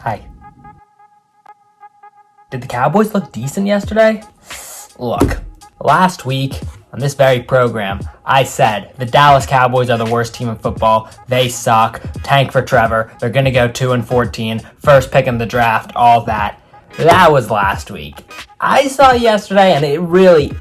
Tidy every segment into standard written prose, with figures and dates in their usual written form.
Hi. Did the Cowboys look decent yesterday? Look, last week on this very program, I said the Dallas Cowboys are the worst team in football. They suck. Tank for Trevor. They're going to go 2-14. First pick in the draft, all that. That was last week. I saw yesterday, and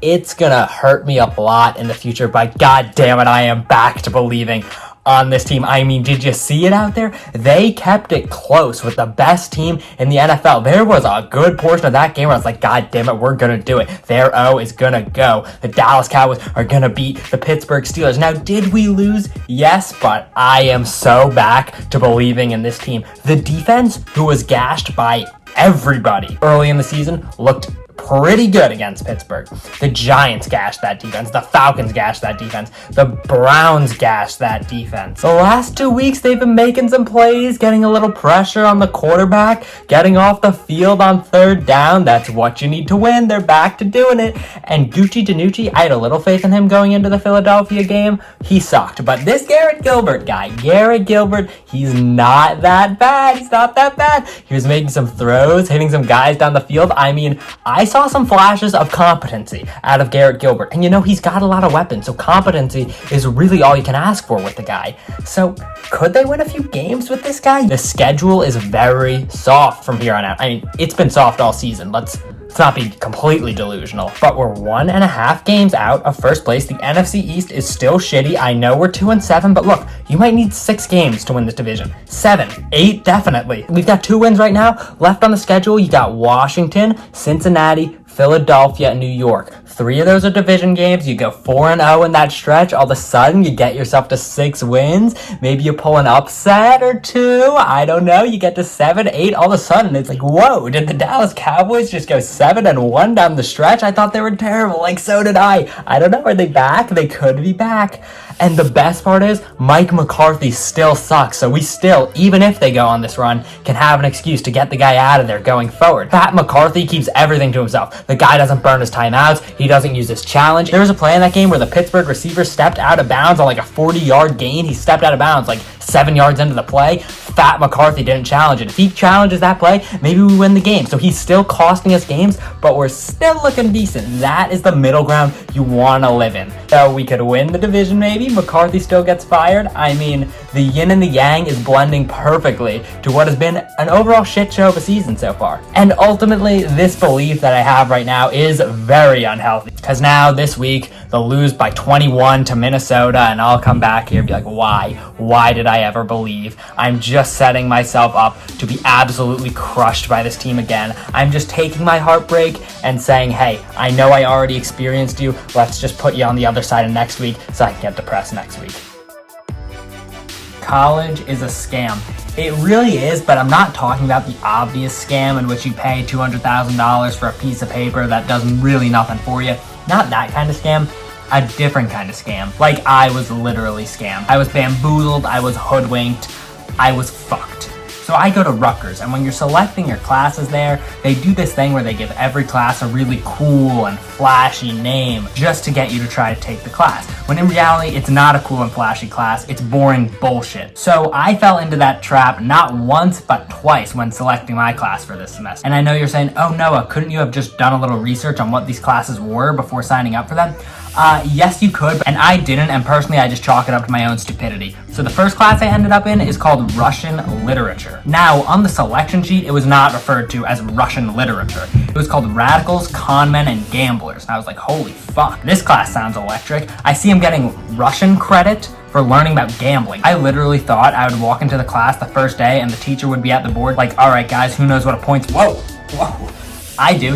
it's going to hurt me a lot in the future, but god damn it, I am back to believing on this team. I mean, did you see it out there? They kept it close with the best team in the NFL. There was a good portion of that game where I was like, god damn it, we're gonna do it. Their O is gonna go. The Dallas Cowboys are gonna beat the Pittsburgh Steelers. Now, did we lose? Yes, but I am so back to believing in this team. The defense, who was gashed by everybody early in the season, looked pretty good against Pittsburgh. The Giants gashed that defense. The Falcons gashed that defense. The Browns gashed that defense. The last 2 weeks, they've been making some plays, getting a little pressure on the quarterback, getting off the field on third down. That's what you need to win. They're back to doing it. And Gucci Danucci, I had a little faith in him going into the Philadelphia game. He sucked. But this Garrett Gilbert guy, he's not that bad. He's not that bad. He was making some throws, hitting some guys down the field. I mean, I saw some flashes of competency out of Garrett Gilbert. And he's got a lot of weapons, so competency is really all you can ask for with the guy. So could they win a few games with this guy? The schedule is very soft from here on out. I mean, it's been soft all season. Let's not be completely delusional, but we're 1.5 games out of first place. The NFC East is still shitty. I know we're 2-7, but look, you might need 6 games to win this division. 7, 8, definitely. We've got 2 wins right now left on the schedule. You got Washington, Cincinnati, Philadelphia, and New York. 3 of those are division games. You go 4-0 in that stretch. All of a sudden, you get yourself to 6 wins. Maybe you pull an upset or 2. I don't know. You get to 7, 8. All of a sudden, it's like, whoa, did the Dallas Cowboys just go 7-1 down the stretch? I thought they were terrible. Like, so did I. I don't know. Are they back? They could be back. And the best part is, Mike McCarthy still sucks. So we still, even if they go on this run, can have an excuse to get the guy out of there going forward. Pat McCarthy keeps everything to himself. The guy doesn't burn his timeouts. He doesn't use his challenge. There was a play in that game where the Pittsburgh receiver stepped out of bounds on like a 40-yard gain. He stepped out of bounds like 7 yards into the play. Pat McCarthy didn't challenge it. If he challenges that play, maybe we win the game. So he's still costing us games, but we're still looking decent. That is the middle ground you want to live in. So we could win the division maybe. McCarthy still gets fired. I mean, the yin and the yang is blending perfectly to what has been an overall shit show of a season so far. And ultimately, this belief that I have right now is very unhealthy. Because now, this week, they'll lose by 21 to Minnesota, and I'll come back here and be like, why? Why did I ever believe? I'm just setting myself up to be absolutely crushed by this team again. I'm just taking my heartbreak and saying, hey, I know I already experienced you. Let's just put you on the other side of next week so I can get depressed next week. College is a scam. It really is, but I'm not talking about the obvious scam in which you pay $200,000 for a piece of paper that does really nothing for you. Not that kind of scam. A different kind of scam. Like, I was literally scammed. I was bamboozled. I was hoodwinked. I was fucked. So I go to Rutgers, and when you're selecting your classes there, they do this thing where they give every class a really cool and flashy name just to get you to try to take the class. When in reality, it's not a cool and flashy class, it's boring bullshit. So I fell into that trap not once, but twice when selecting my class for this semester. And I know you're saying, oh Noah, couldn't you have just done a little research on what these classes were before signing up for them? Yes, you could, and I didn't, and personally, I just chalk it up to my own stupidity. So the first class I ended up in is called Russian Literature. Now, on the selection sheet, it was not referred to as Russian Literature. It was called Radicals, Conmen, and Gamblers. And I was like, holy fuck, this class sounds electric. I see I'm getting Russian credit for learning about gambling. I literally thought I would walk into the class the first day and the teacher would be at the board like, all right, guys, who knows what a point's... Whoa. I do,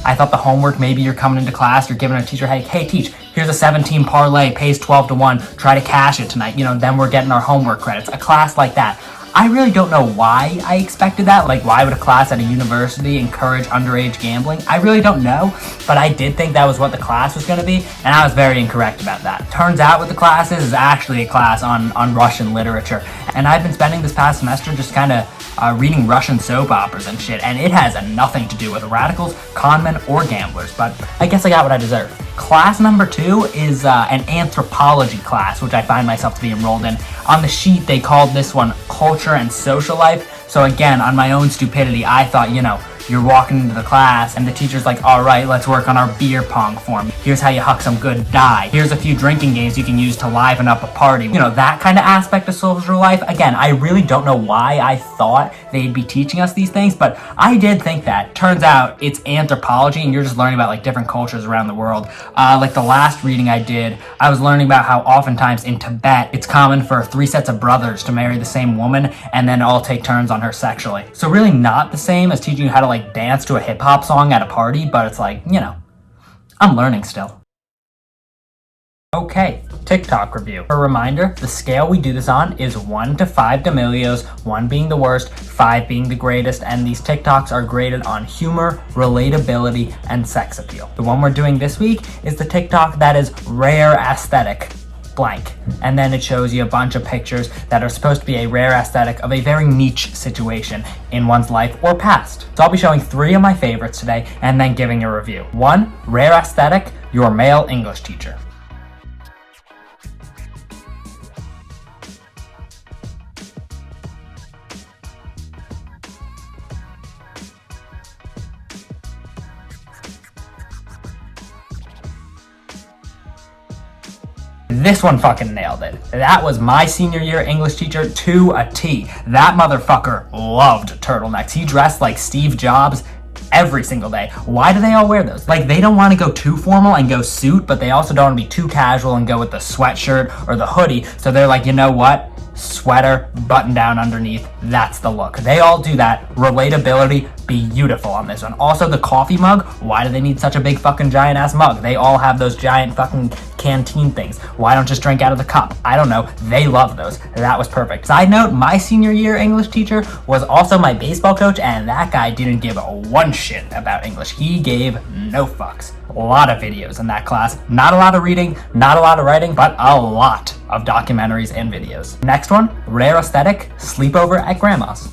I thought the homework, maybe you're coming into class, you're giving a teacher, hey teach, here's a 17 parlay, pays 12-1, try to cash it tonight, then we're getting our homework credits, a class like that. I really don't know why I expected that. Like, why would a class at a university encourage underage gambling? I really don't know, but I did think that was what the class was going to be, and I was very incorrect about that. Turns out what the class is actually a class on Russian literature, and I've been spending this past semester just kind of reading Russian soap operas and shit, and it has nothing to do with radicals, conmen, or gamblers, but I guess I got what I deserve. Class number 2 is an anthropology class, which I find myself to be enrolled in. On the sheet, they called this one Culture and Social Life. So again, on my own stupidity, I thought, you're walking into the class and the teacher's like, all right, let's work on our beer pong form. Here's how you huck some good die. Here's a few drinking games you can use to liven up a party. That kind of aspect of social life. Again, I really don't know why I thought they'd be teaching us these things, but I did think that. Turns out it's anthropology and you're just learning about like different cultures around the world. Like the last reading I did, I was learning about how oftentimes in Tibet, it's common for 3 sets of brothers to marry the same woman and then all take turns on her sexually. So really not the same as teaching you how to like dance to a hip hop song at a party, but it's like, I'm learning still. Okay, TikTok review. A reminder, the scale we do this on is 1 to 5 D'Amelios, 1 being the worst, 5 being the greatest, and these TikToks are graded on humor, relatability, and sex appeal. The one we're doing this week is the TikTok that is rare aesthetic blank, and then it shows you a bunch of pictures that are supposed to be a rare aesthetic of a very niche situation in one's life or past. So I'll be showing 3 of my favorites today and then giving a review. 1, rare aesthetic, your male English teacher. This one fucking nailed it. That was my senior year English teacher to a T. That motherfucker loved turtlenecks. He dressed like Steve Jobs every single day. Why do they all wear those? Like, they don't want to go too formal and go suit, but they also don't want to be too casual and go with the sweatshirt or the hoodie. So they're like, you know what? Sweater, button down underneath, that's the look. They all do that. Relatability, beautiful on this one. Also, the coffee mug, why do they need such a big fucking giant ass mug? They all have those giant fucking canteen things. Why don't just drink out of the cup? I don't know. They love those. That was perfect. Side note, my senior year English teacher was also my baseball coach, and that guy didn't give one shit about English. He gave no fucks. A lot of videos in that class. Not a lot of reading, not a lot of writing, but a lot of documentaries and videos. Next one, rare aesthetic, sleepover at grandma's.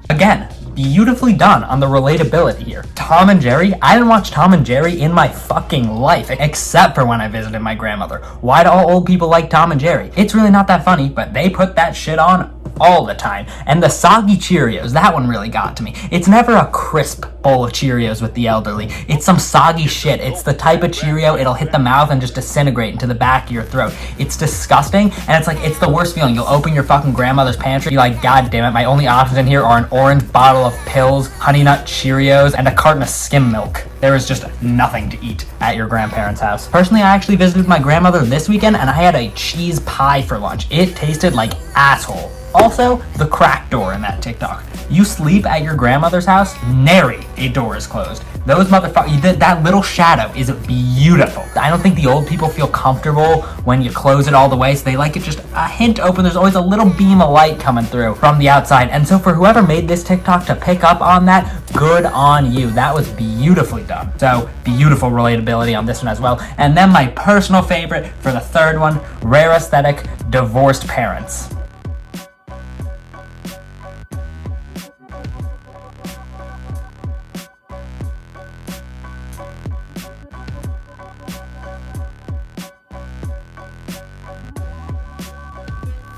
Again, beautifully done on the relatability here. Tom and Jerry, I didn't watch Tom and Jerry in my fucking life, except for when I visited my grandmother. Why do all old people like Tom and Jerry? It's really not that funny, but they put that shit on all the time. And the soggy Cheerios, that one really got to me. It's never a crisp bowl of Cheerios with the elderly. It's some soggy shit. It's the type of Cheerio, it'll hit the mouth and just disintegrate into the back of your throat. It's disgusting, and it's like, it's the worst feeling. You'll open your fucking grandmother's pantry, you're like, God damn it, my only options in here are an orange bottle of pills, Honey Nut Cheerios, and a carton of skim milk. There is just nothing to eat at your grandparents' house. Personally, I actually visited my grandmother this weekend, and I had a cheese pie for lunch. It tasted like asshole. Also, the crack door in that TikTok. You sleep at your grandmother's house, nary a door is closed. Those motherfuckers, that little shadow is beautiful. I don't think the old people feel comfortable when you close it all the way, so they like it just a hint open. There's always a little beam of light coming through from the outside. And so for whoever made this TikTok to pick up on that, good on you. That was beautifully done. So beautiful relatability on this one as well. And then my personal favorite for the third one, rare aesthetic, divorced parents.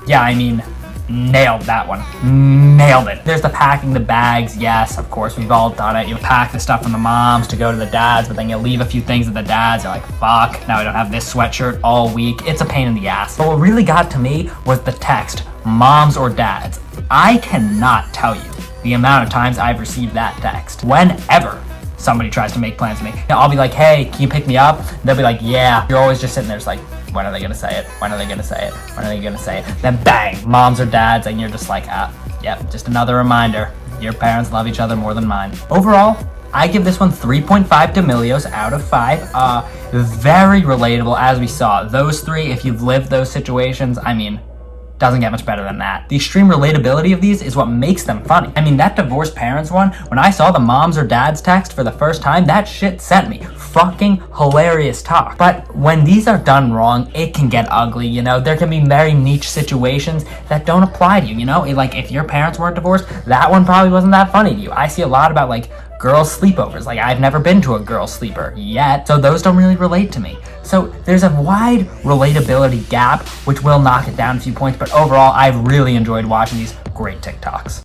Yeah, I mean, nailed that one. Nailed it. There's the packing the bags. Yes, of course, we've all done it. You pack the stuff from the moms to go to the dads, but then you leave a few things at the dads. You're like, fuck, now I don't have this sweatshirt all week. It's a pain in the ass. But what really got to me was the text, moms or dads. I cannot tell you the amount of times I've received that text. Whenever somebody tries to make plans with me, I'll be like, hey, can you pick me up? They'll be like, yeah. You're always just sitting there, just like, when are they gonna say it? When are they gonna say it? When are they gonna say it? Then bang, moms or dads, and you're just like, yep, just another reminder. Your parents love each other more than mine. Overall, I give this one 3.5 D'Amelios out of 5. Very relatable, as we saw. Those 3, if you've lived those situations, I mean, doesn't get much better than that. The extreme relatability of these is what makes them funny. I mean, that divorced parents one, when I saw the moms or dads text for the first time, that shit sent me fucking hilarious talk. But when these are done wrong, it can get ugly, you know? There can be very niche situations that don't apply to you, you know? Like, if your parents weren't divorced, that one probably wasn't that funny to you. I see a lot about, like, girls' sleepovers. Like, I've never been to a girls' sleeper yet, so those don't really relate to me. So there's a wide relatability gap, which will knock it down a few points, but overall, I've really enjoyed watching these great TikToks.